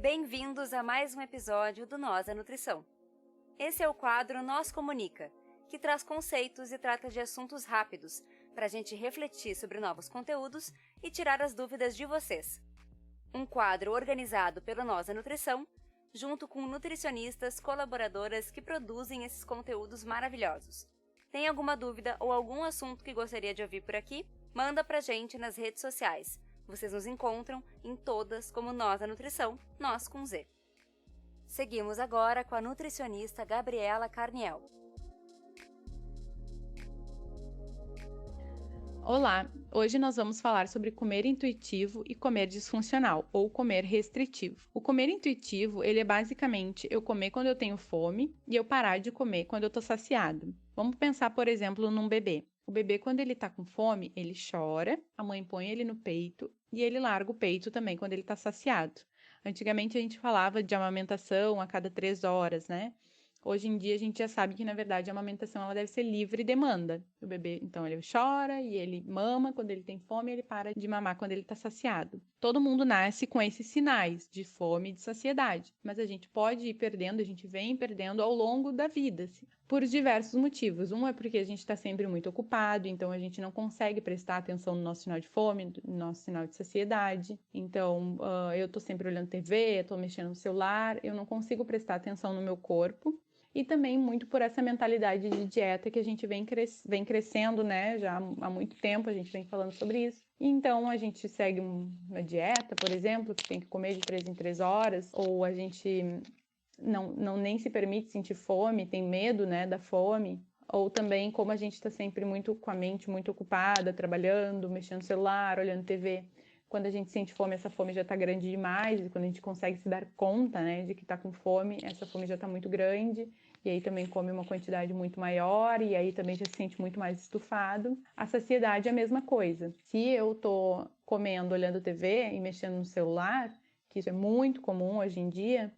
Bem-vindos a mais um episódio do Nós da Nutrição. Esse é o quadro Nós Comunica, que traz conceitos e trata de assuntos rápidos para a gente refletir sobre novos conteúdos e tirar as dúvidas de vocês. Um quadro organizado pelo Nós da Nutrição, junto com nutricionistas colaboradoras que produzem esses conteúdos maravilhosos. Tem alguma dúvida ou algum assunto que gostaria de ouvir por aqui? Manda pra gente nas redes sociais. Vocês nos encontram em todas como Nós da Nutrição, Nós com Z. Seguimos agora com a nutricionista Gabriela Carniel. Olá, hoje nós vamos falar sobre comer intuitivo e comer disfuncional, ou comer restritivo. O comer intuitivo, ele é basicamente eu comer quando eu tenho fome e eu parar de comer quando eu tô saciado. Vamos pensar, por exemplo, num bebê. O bebê, quando ele tá com fome, ele chora, a mãe põe ele no peito e ele larga o peito também quando ele tá saciado. Antigamente a gente falava de amamentação a cada 3 horas, né? Hoje em dia a gente já sabe que, na verdade, a amamentação ela deve ser livre demanda. O bebê, então, ele chora e ele mama quando ele tem fome e ele para de mamar quando ele está saciado. Todo mundo nasce com esses sinais de fome e de saciedade, mas a gente pode ir perdendo, a gente vem perdendo ao longo da vida, assim, por diversos motivos. Um é porque a gente está sempre muito ocupado, então a gente não consegue prestar atenção no nosso sinal de fome, no nosso sinal de saciedade. Então, eu estou sempre olhando TV, estou mexendo no celular, eu não consigo prestar atenção no meu corpo. E também muito por essa mentalidade de dieta que a gente vem crescendo, né? Já há muito tempo a gente vem falando sobre isso. E então a gente segue uma dieta, por exemplo, que tem que comer de 3 em 3 horas, ou a gente não nem se permite sentir fome, tem medo, né, da fome. Ou também como a gente está sempre muito com a mente muito ocupada, trabalhando, mexendo no celular, olhando TV. Quando a gente sente fome, essa fome já está grande demais, e quando a gente consegue se dar conta, né, de que está com fome, essa fome já está muito grande, e aí também come uma quantidade muito maior, e aí também já se sente muito mais estufado. A saciedade é a mesma coisa. Se eu estou comendo, olhando TV e mexendo no celular, que isso é muito comum hoje em dia,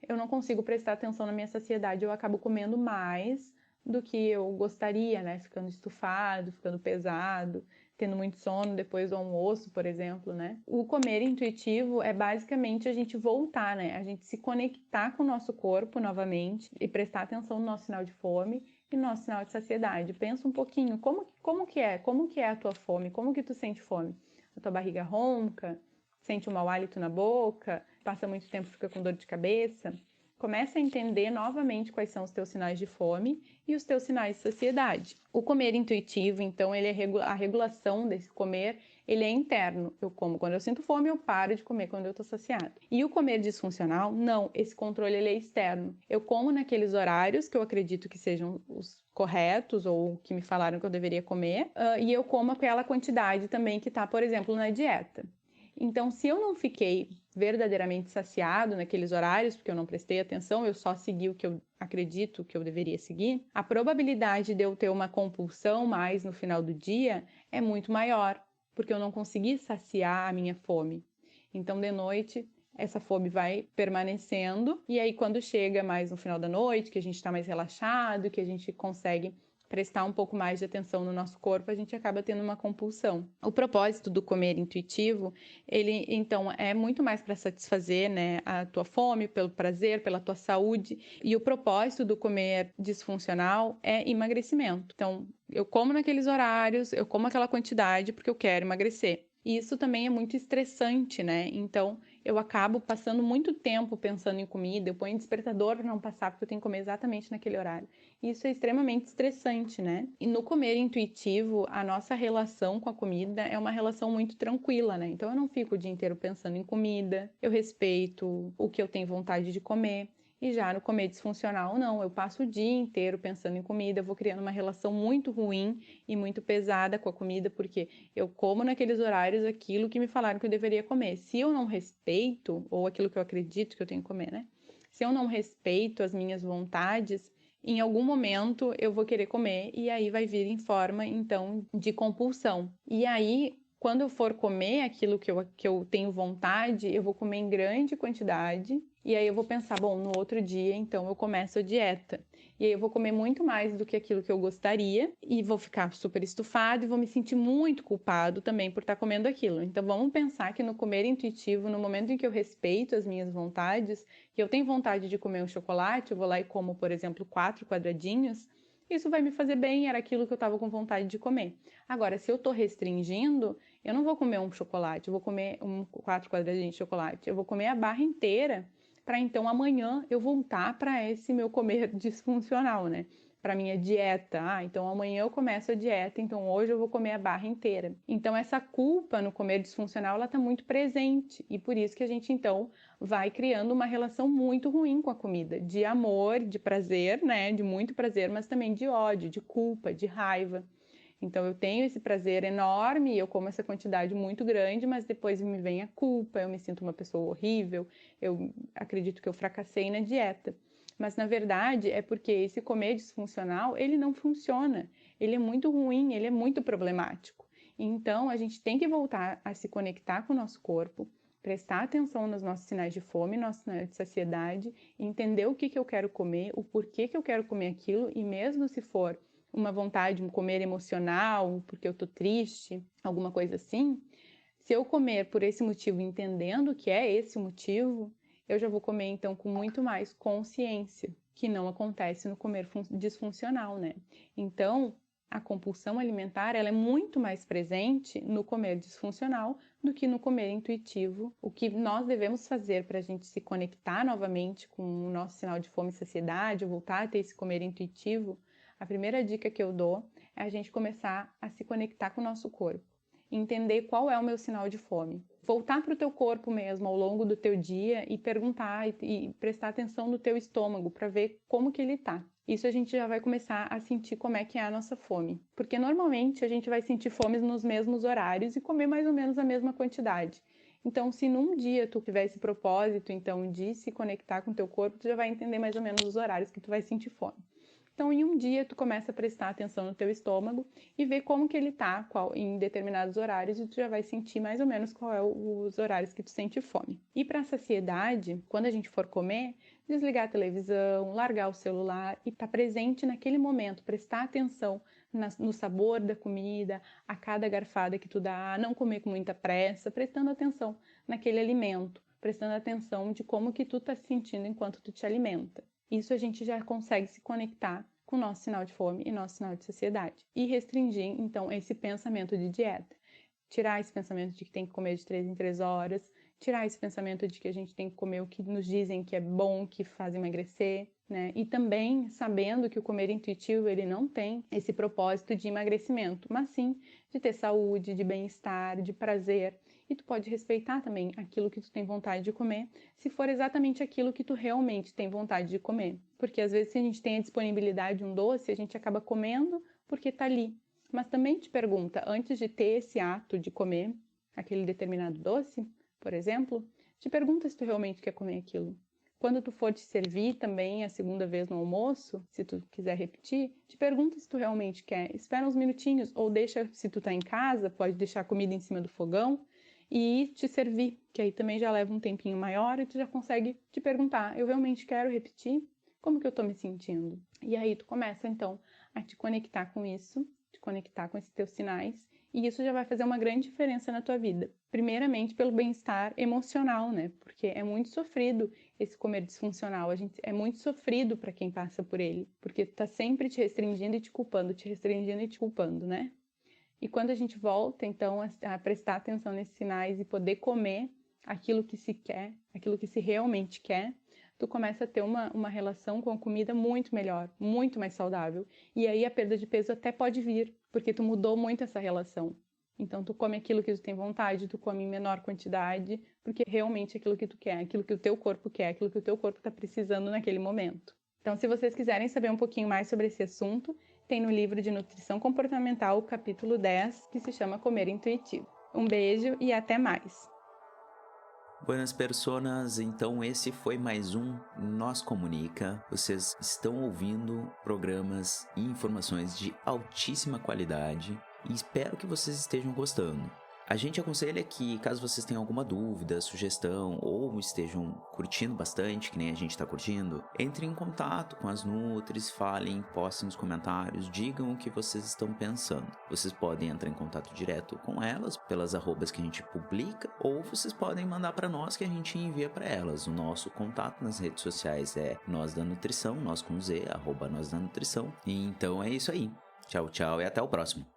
eu não consigo prestar atenção na minha saciedade, eu acabo comendo mais do que eu gostaria, né, ficando estufado, ficando pesado, tendo muito sono depois do almoço, por exemplo, né? O comer intuitivo é basicamente a gente voltar, né? A gente se conectar com o nosso corpo novamente e prestar atenção no nosso sinal de fome e no nosso sinal de saciedade. Pensa um pouquinho, como que é a tua fome? Como que tu sente fome? A tua barriga ronca? Sente um mau hálito na boca? Passa muito tempo, fica com dor de cabeça? Começa a entender novamente quais são os teus sinais de fome e os teus sinais de saciedade. O comer intuitivo, então, ele é a regulação desse comer, ele é interno. Eu como quando eu sinto fome, eu paro de comer quando eu estou saciado. E o comer disfuncional, não, esse controle ele é externo. Eu como naqueles horários que eu acredito que sejam os corretos ou que me falaram que eu deveria comer, e eu como aquela quantidade também que está, por exemplo, na dieta. Então, se eu não fiquei verdadeiramente saciado naqueles horários, porque eu não prestei atenção, eu só segui o que eu acredito que eu deveria seguir, a probabilidade de eu ter uma compulsão mais no final do dia é muito maior, porque eu não consegui saciar a minha fome. Então, de noite, essa fome vai permanecendo, e aí quando chega mais no final da noite, que a gente está mais relaxado, que a gente consegue prestar um pouco mais de atenção no nosso corpo, a gente acaba tendo uma compulsão. O propósito do comer intuitivo, ele então é muito mais para satisfazer, né, a tua fome, pelo prazer, pela tua saúde, e o propósito do comer disfuncional é emagrecimento. Então, eu como naqueles horários, eu como aquela quantidade porque eu quero emagrecer. E isso também é muito estressante, né? Então, eu acabo passando muito tempo pensando em comida, eu ponho despertador para não passar, porque eu tenho que comer exatamente naquele horário. Isso é extremamente estressante, né? E no comer intuitivo, a nossa relação com a comida é uma relação muito tranquila, né? Então, eu não fico o dia inteiro pensando em comida, eu respeito o que eu tenho vontade de comer. E já no comer disfuncional, não, eu passo o dia inteiro pensando em comida, eu vou criando uma relação muito ruim e muito pesada com a comida, porque eu como naqueles horários aquilo que me falaram que eu deveria comer. Se eu não respeito, ou aquilo que eu acredito que eu tenho que comer, né? Se eu não respeito as minhas vontades, em algum momento eu vou querer comer e aí vai vir em forma, então, de compulsão. E aí, quando eu for comer aquilo que eu tenho vontade, eu vou comer em grande quantidade. E aí eu vou pensar, bom, no outro dia, então, eu começo a dieta. E aí eu vou comer muito mais do que aquilo que eu gostaria e vou ficar super estufado e vou me sentir muito culpado também por estar comendo aquilo. Então vamos pensar que no comer intuitivo, no momento em que eu respeito as minhas vontades, que eu tenho vontade de comer um chocolate, eu vou lá e como, por exemplo, 4 quadradinhos, isso vai me fazer bem, era aquilo que eu estava com vontade de comer. Agora, se eu estou restringindo, eu não vou comer um chocolate, eu vou comer 4 quadradinhos de chocolate, eu vou comer a barra inteira, para então amanhã eu voltar para esse meu comer disfuncional, né? Para minha dieta. Então amanhã eu começo a dieta, então hoje eu vou comer a barra inteira. Então essa culpa no comer disfuncional, ela está muito presente e por isso que a gente então vai criando uma relação muito ruim com a comida, de amor, de prazer, né? De muito prazer, mas também de ódio, de culpa, de raiva. Então eu tenho esse prazer enorme, eu como essa quantidade muito grande, mas depois me vem a culpa, eu me sinto uma pessoa horrível, eu acredito que eu fracassei na dieta. Mas na verdade é porque esse comer disfuncional, ele não funciona, ele é muito ruim, ele é muito problemático. Então a gente tem que voltar a se conectar com o nosso corpo, prestar atenção nos nossos sinais de fome, nossos sinais de saciedade, entender o que eu quero comer, o porquê que eu quero comer aquilo e mesmo se for uma vontade de comer emocional, porque eu tô triste, alguma coisa assim, se eu comer por esse motivo, entendendo que é esse o motivo, eu já vou comer então com muito mais consciência, que não acontece no comer disfuncional, né? Então, a compulsão alimentar, ela é muito mais presente no comer disfuncional do que no comer intuitivo. O que nós devemos fazer para a gente se conectar novamente com o nosso sinal de fome e saciedade, voltar a ter esse comer intuitivo, a primeira dica que eu dou é a gente começar a se conectar com o nosso corpo, entender qual é o meu sinal de fome. Voltar para o teu corpo mesmo ao longo do teu dia e perguntar e prestar atenção no teu estômago para ver como que ele está. Isso a gente já vai começar a sentir como é que é a nossa fome. Porque normalmente a gente vai sentir fome nos mesmos horários e comer mais ou menos a mesma quantidade. Então, se num dia tu tiver esse propósito, então, de se conectar com o teu corpo, tu já vai entender mais ou menos os horários que tu vai sentir fome. Então, em um dia, tu começa a prestar atenção no teu estômago e ver como que ele tá em determinados horários e tu já vai sentir mais ou menos qual é os horários que tu sente fome. E para a saciedade, quando a gente for comer, desligar a televisão, largar o celular e estar presente naquele momento, prestar atenção no sabor da comida, a cada garfada que tu dá, não comer com muita pressa, prestando atenção naquele alimento, prestando atenção de como que tu tá se sentindo enquanto tu te alimenta. Isso a gente já consegue se conectar com o nosso sinal de fome e nosso sinal de saciedade. E restringir, então, esse pensamento de dieta. Tirar esse pensamento de que tem que comer de 3 em 3 horas, tirar esse pensamento de que a gente tem que comer o que nos dizem que é bom, que faz emagrecer, né? E também sabendo que o comer intuitivo, ele não tem esse propósito de emagrecimento, mas sim de ter saúde, de bem-estar, de prazer. E tu pode respeitar também aquilo que tu tem vontade de comer, se for exatamente aquilo que tu realmente tem vontade de comer. Porque às vezes se a gente tem a disponibilidade de um doce, a gente acaba comendo porque tá ali. Mas também te pergunta, antes de ter esse ato de comer aquele determinado doce, por exemplo, te pergunta se tu realmente quer comer aquilo. Quando tu for te servir também a segunda vez no almoço, se tu quiser repetir, te pergunta se tu realmente quer. Espera uns minutinhos ou deixa, se tu tá em casa, pode deixar a comida em cima do fogão e te servir, que aí também já leva um tempinho maior e tu já consegue te perguntar, eu realmente quero repetir? Como que eu tô me sentindo? E aí tu começa então a te conectar com isso, te conectar com esses teus sinais, e isso já vai fazer uma grande diferença na tua vida. Primeiramente pelo bem-estar emocional, né? Porque é muito sofrido esse comer disfuncional, é muito sofrido para quem passa por ele, porque tu tá sempre te restringindo e te culpando, te restringindo e te culpando, né? E quando a gente volta, então, a prestar atenção nesses sinais e poder comer aquilo que se quer, aquilo que se realmente quer, tu começa a ter uma relação com a comida muito melhor, muito mais saudável. E aí a perda de peso até pode vir, porque tu mudou muito essa relação. Então, tu come aquilo que tu tem vontade, tu come em menor quantidade, porque realmente é aquilo que tu quer, aquilo que o teu corpo quer, aquilo que o teu corpo está precisando naquele momento. Então, se vocês quiserem saber um pouquinho mais sobre esse assunto, tem no livro de Nutrição Comportamental o capítulo 10, que se chama Comer Intuitivo. Um beijo e até mais! Buenas personas, então esse foi mais um Nós Comunica. Vocês estão ouvindo programas e informações de altíssima qualidade e espero que vocês estejam gostando. A gente aconselha que, caso vocês tenham alguma dúvida, sugestão ou estejam curtindo bastante, que nem a gente está curtindo, entrem em contato com as Nutris, falem, postem nos comentários, digam o que vocês estão pensando. Vocês podem entrar em contato direto com elas, pelas arrobas que a gente publica, ou vocês podem mandar para nós que a gente envia para elas. O nosso contato nas redes sociais é Nós da Nutrição, nós com Z, @Nós da Nutrição. E então é isso aí. Tchau, tchau e até o próximo.